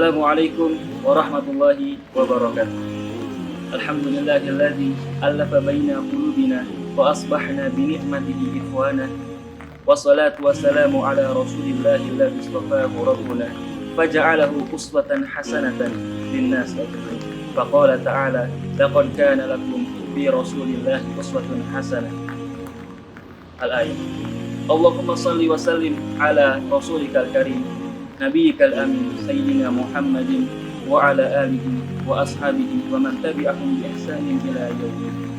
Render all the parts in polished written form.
Assalamualaikum warahmatullahi wabarakatuh. Alhamdulillahilladzi allafa baina qulubina wa asbahna bi ni'matihi ikhwana. Wassalatu wassalamu ala rasulillahi alladzi istafahu rabbuna faja'alahu uswatan hasanatan linnas ajma'in. Faqala ta'ala laqad kana lakum fi rasulillahi uswatun hasanah. Al-ayat. Allahumma salli wa sallim ala rasulikal karim Nabiyikal amin Sayyidina Muhammadin wa ala alihi wa ashabihi wa man tabi'ahum bi ihsanin ila yaumiddin.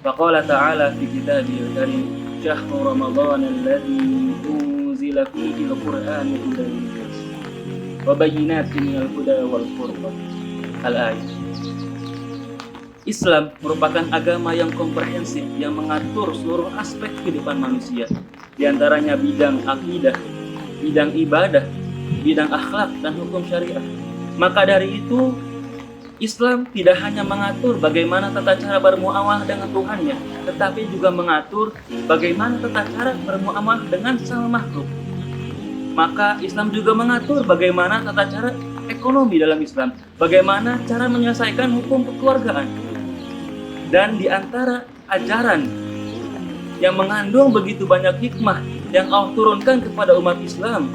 Faqala ta'ala fi kitabihil karim syahru ramadhana alladzi unzila fihi al-Qur'anu hudan lin-nas wa bayyinatin minal huda wal furqan. Al-ayat. Islam merupakan agama yang komprehensif yang mengatur seluruh aspek kehidupan manusia, di antaranya bidang akidah, bidang ibadah, bidang akhlak, dan hukum syariah. Maka dari itu, Islam tidak hanya mengatur bagaimana tata cara bermuamalah dengan Tuhannya, tetapi juga mengatur bagaimana tata cara bermuamalah dengan sesama makhluk. Maka Islam juga mengatur bagaimana tata cara ekonomi dalam Islam, bagaimana cara menyelesaikan hukum kekeluargaan. Dan di antara ajaran yang mengandung begitu banyak hikmah yang Allah turunkan kepada umat Islam,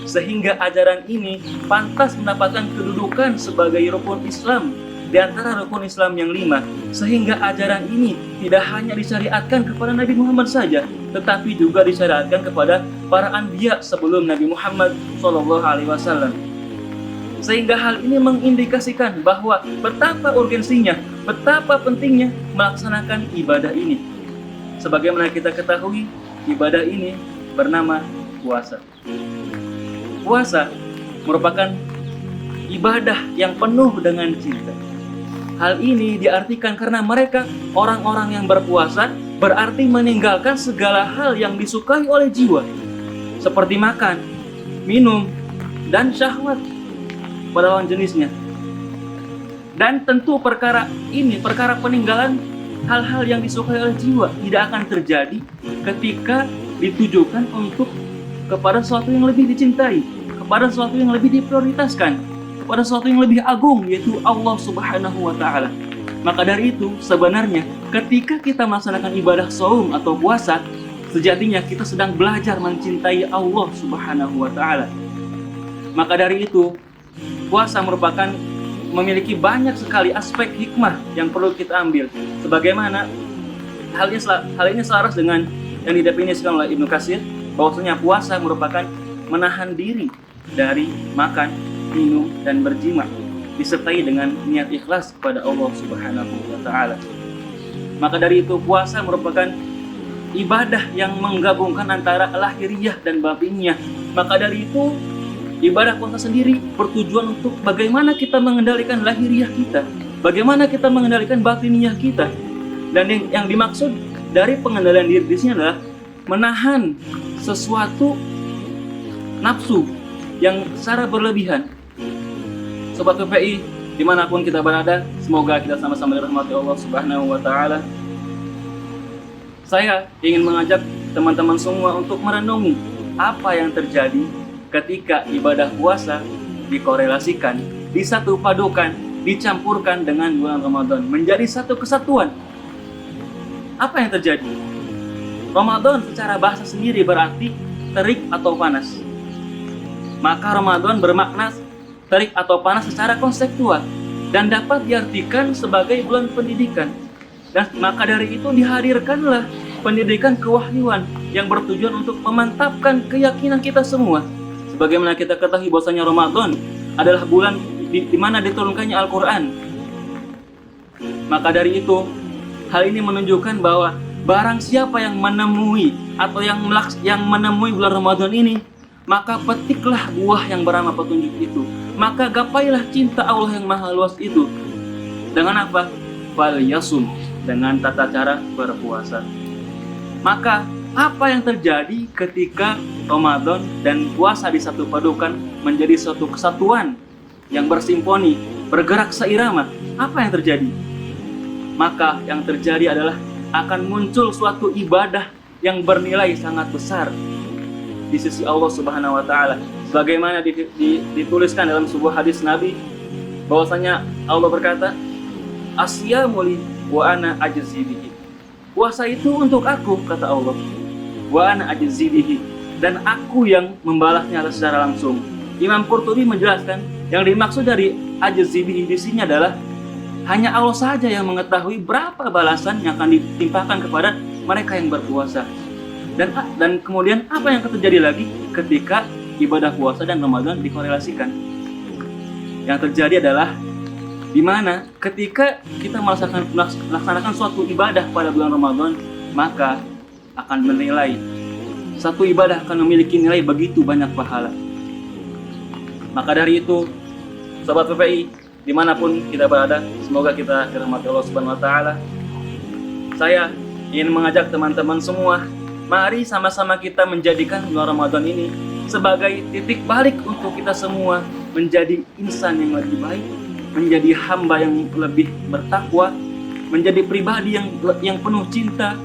sehingga ajaran ini pantas mendapatkan kedudukan sebagai rukun Islam di antara rukun Islam yang 5, sehingga ajaran ini tidak hanya disyariatkan kepada Nabi Muhammad saja, tetapi juga disyariatkan kepada para anbiya sebelum Nabi Muhammad SAW. Sehingga hal ini mengindikasikan bahwa betapa urgensinya, betapa pentingnya melaksanakan ibadah ini. Sebagaimana kita ketahui, ibadah ini bernama puasa. Puasa merupakan ibadah yang penuh dengan cinta. Hal ini diartikan karena mereka, orang-orang yang berpuasa, berarti meninggalkan segala hal yang disukai oleh jiwa, seperti makan, minum, dan syahwat pada lawan jenisnya. Dan tentu perkara ini, perkara peninggalan hal-hal yang disukai oleh jiwa, tidak akan terjadi ketika ditujukan untuk kepada sesuatu yang lebih dicintai, kepada sesuatu yang lebih diprioritaskan, kepada sesuatu yang lebih agung, yaitu Allah Subhanahu wa Ta'ala. Maka dari itu, sebenarnya ketika kita melaksanakan ibadah shaum atau puasa, sejatinya kita sedang belajar mencintai Allah Subhanahu wa Ta'ala. Maka dari itu, puasa merupakan memiliki banyak sekali aspek hikmah yang perlu kita ambil. Sebagaimana hal ini selaras dengan yang didefinisikan oleh Ibnu Katsir, bahwasanya puasa merupakan menahan diri dari makan, minum, dan berjima, disertai dengan niat ikhlas kepada Allah Subhanahu wa Ta'ala. Maka dari itu, puasa merupakan ibadah yang menggabungkan antara lahiriah dan batiniyah. Maka dari itu, ibadah puasa sendiri bertujuan untuk bagaimana kita mengendalikan lahiriah kita, bagaimana kita mengendalikan batiniyah kita. Dan yang dimaksud dari pengendalian diri di sini adalah menahan sesuatu nafsu yang secara berlebihan. Sobat PPI, dimanapun kita berada, semoga kita sama-sama dirahmati Allah Subhanahu wa Ta'ala. Saya ingin mengajak teman-teman semua untuk merenungi apa yang terjadi ketika ibadah puasa dikorelasikan, disatu padukan, dicampurkan dengan bulan Ramadan menjadi satu kesatuan. Apa yang terjadi? Ramadan secara bahasa sendiri berarti terik atau panas. Maka Ramadan bermakna terik atau panas secara konseptual dan dapat diartikan sebagai bulan pendidikan. Dan maka dari itu dihadirkanlah pendidikan kewahyuan yang bertujuan untuk memantapkan keyakinan kita semua. Bagaimana kita ketahui bahwasanya Ramadan adalah bulan di mana diturunkannya Al-Quran. Maka dari itu, hal ini menunjukkan bahwa barang siapa yang menemui atau yang menemui bulan Ramadan ini, maka petiklah buah yang bernama petunjuk itu. Maka gapailah cinta Allah yang maha luas itu. Dengan apa? Fal yasum, dengan tata cara berpuasa. Maka apa yang terjadi ketika Ramadan dan puasa disatu padukan menjadi suatu kesatuan yang bersimfoni, bergerak seirama? Apa yang terjadi? Maka yang terjadi adalah akan muncul suatu ibadah yang bernilai sangat besar. di sisi Allah Subhanahu wa taala. Sebagaimana dituliskan dalam sebuah hadis Nabi bahwasanya Allah berkata, "Asyamu li wa ana ajzi bihi." Puasa itu untuk aku, kata Allah. Wa ana ajzi bihi, dan aku yang membalasnya secara langsung. Imam Qurtubi menjelaskan yang dimaksud dari ajzi bihi di sini adalah hanya Allah saja yang mengetahui berapa balasan yang akan ditimpakan kepada mereka yang berpuasa. Dan kemudian apa yang akan terjadi lagi ketika ibadah puasa dan Ramadan dikorelasikan? Yang terjadi adalah di mana ketika kita melaksanakan suatu ibadah pada bulan Ramadan, maka akan menilai satu ibadah akan memiliki nilai begitu banyak pahala. Maka dari itu, Sobat PPI, dimanapun kita berada, semoga kita dirahmati Allah Subhanahu wa taala. Saya ingin mengajak teman-teman semua, mari sama-sama kita menjadikan bulan Ramadan ini sebagai titik balik untuk kita semua menjadi insan yang lebih baik, menjadi hamba yang lebih bertakwa, menjadi pribadi yang penuh cinta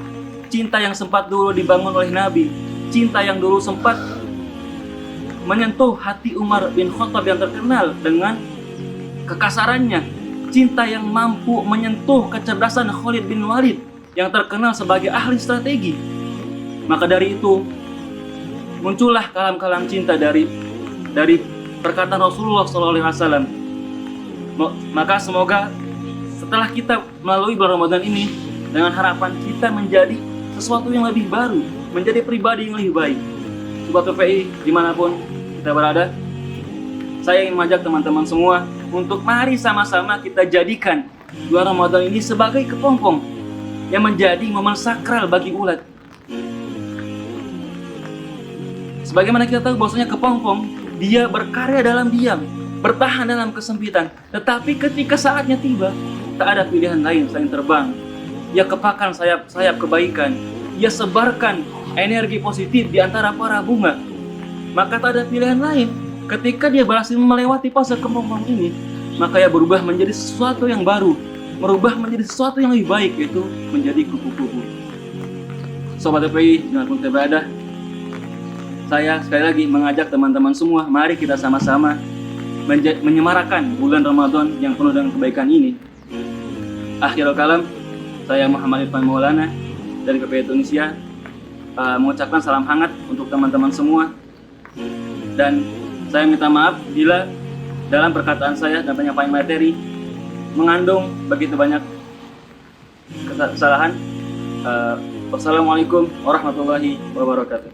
yang sempat dulu dibangun oleh Nabi, cinta yang dulu sempat menyentuh hati Umar bin Khattab yang terkenal dengan kekasarannya, cinta yang mampu menyentuh kecerdasan Khalid bin Walid yang terkenal sebagai ahli strategi. Maka dari itu muncullah kalam-kalam cinta dari perkataan Rasulullah SAW. Maka semoga setelah kita melalui bulan Ramadan ini, dengan harapan kita menjadi sesuatu yang lebih baru, menjadi pribadi yang lebih baik. Sobat PPI dimanapun kita berada, saya ingin mengajak teman-teman semua untuk mari sama-sama kita jadikan bulan Ramadan ini sebagai kepompong yang menjadi momen sakral bagi ulat. Sebagaimana kita tahu bahwasanya kepompong dia berkarya dalam diam, bertahan dalam kesempitan, tetapi ketika saatnya tiba, tak ada pilihan lain selain terbang. Ia kepakan sayap-sayap kebaikan, ia sebarkan energi positif di antara para bunga. Maka tak ada pilihan lain, ketika dia berhasil melewati fase kepompong ini, maka ia berubah menjadi sesuatu yang baru, merubah menjadi sesuatu yang lebih baik, yaitu menjadi kupu-kupu. Sobat PPI, dimanapun kita berada, saya sekali lagi mengajak teman-teman semua, mari kita sama-sama menyemarakan bulan Ramadan yang penuh dengan kebaikan ini. Akhirul kalam, saya Muhammad Irfan Maulana dari PPI Tunisia mengucapkan salam hangat untuk teman-teman semua, dan saya minta maaf bila dalam perkataan saya dan penyampaian materi mengandung begitu banyak kesalahan. Wassalamualaikum warahmatullahi wabarakatuh.